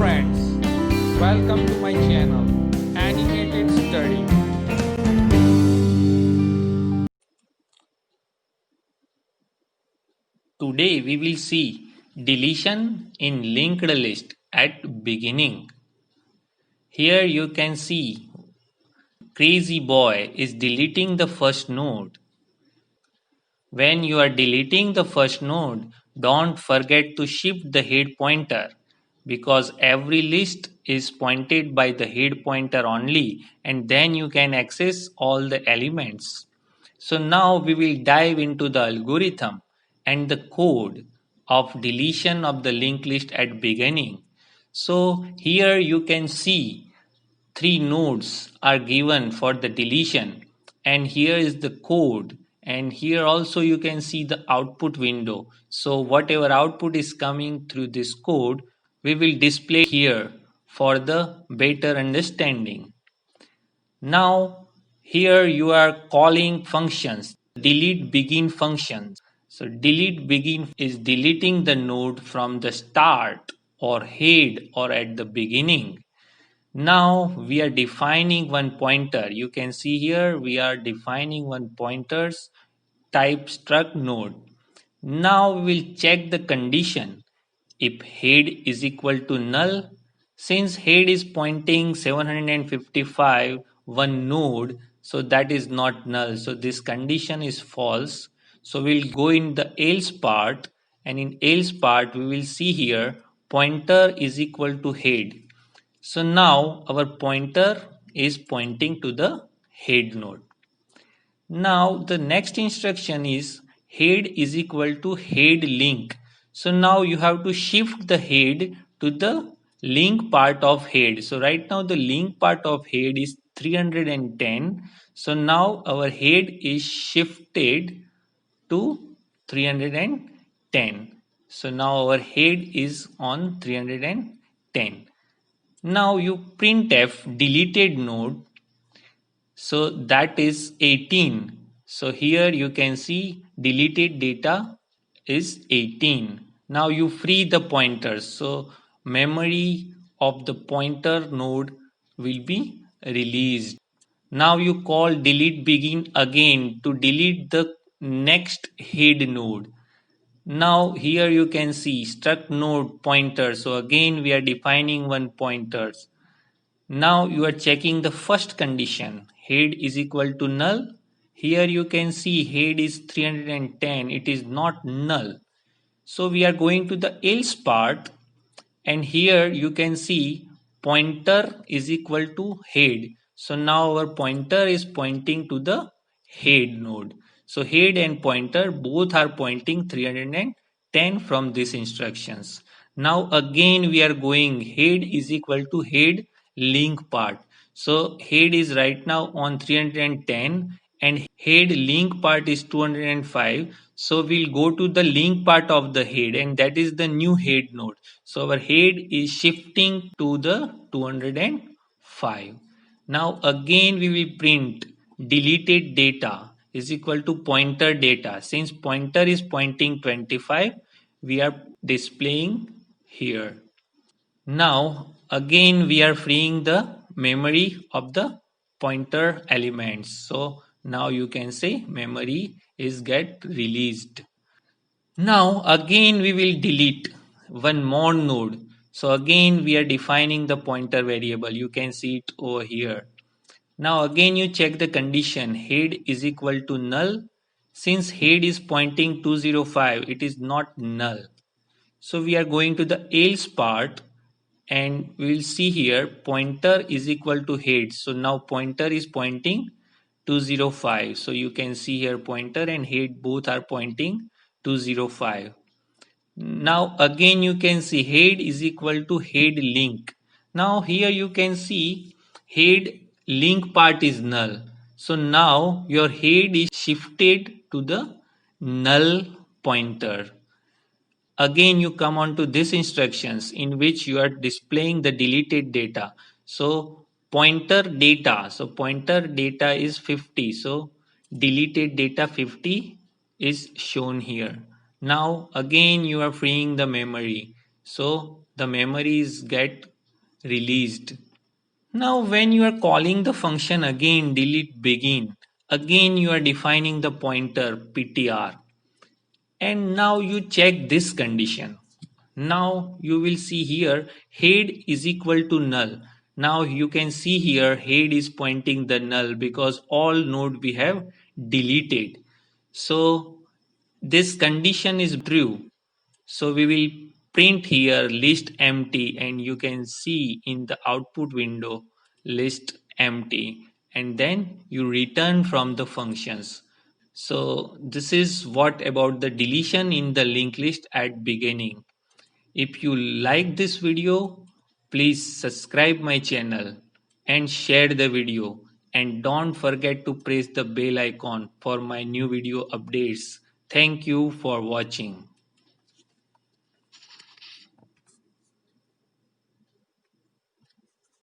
friends, welcome to my channel Animated Study. Today we will see deletion in linked list at beginning. Here you can see crazy boy is deleting the first node. When you are deleting the first node, don't forget to shift the head pointer because every list is pointed by the head pointer only and then you can access all the elements. So now we will dive into the algorithm and the code of deletion of the linked list at beginning. So here you can see three nodes are given for the deletion and here is the code and here also you can see the output window. So whatever output is coming through this code we will display here for the better understanding. Now here you are calling functions delete begin function. So delete begin is deleting the node from the start or head or at the beginning. Now we are defining one pointer. You can see here we are defining one pointers type struct node. Now we will check the condition. If head is equal to null, since head is pointing 755 one node, so that is not null. So this condition is false. So we'll go in the else part and in else part we will see here pointer is equal to head. So now our pointer is pointing to the head node. Now the next instruction is head is equal to head link. So now you have to shift the head to the link part of head. So right now the link part of head is 310. So now our head is shifted to 310. So now our head is on 310. Now you printf deleted node, so that is 18. So here you can see deleted data is 18. Now you free the pointers. So memory of the pointer node will be released. Now you call delete begin again to delete the next head node. Now here you can see struct node pointer. So again we are defining one pointers. Now you are checking the first condition, head is equal to null. Here you can see head is 310, it is not null. So we are going to the else part and here you can see pointer is equal to head. So now our pointer is pointing to the head node. So head and pointer both are pointing 310 from these instructions. Now again we are going head is equal to head link part. So head is right now on 310 and head link part is 205. So we'll go to the link part of the head and that is the new head node. So our head is shifting to the 205. Now again we will print deleted data is equal to pointer data. Since pointer is pointing 25, we are displaying here. Now again we are freeing the memory of the pointer elements. So now you can say memory is get released. Now again we will delete one more node. So again we are defining the pointer variable. You can see it over here. Now again you check the condition head is equal to null. Since head is pointing 205, it is not null. So we are going to the else part and we will see here pointer is equal to head. So now pointer is pointing 205. So you can see here pointer and head both are pointing 205. Now again you can see head is equal to head link. Now here you can see head link part is null. So now your head is shifted to the null pointer. Again you come on to this instructions in which you are displaying the deleted data. So pointer data. So pointer data is 50. So deleted data 50 is shown here. Now again you are freeing the memory. So the memory is get released. Now when you are calling the function again delete begin, again you are defining the pointer ptr, and now you check this condition. Now you will see here head is equal to null. Now you can see here head is pointing the null because all node we have deleted. So this condition is true. So we will print here list empty, and you can see in the output window list empty, and then you return from the functions. So this is what about the deletion in the linked list at beginning. If you like this video, please subscribe my channel and share the video, and don't forget to press the bell icon for my new video updates. Thank you for watching.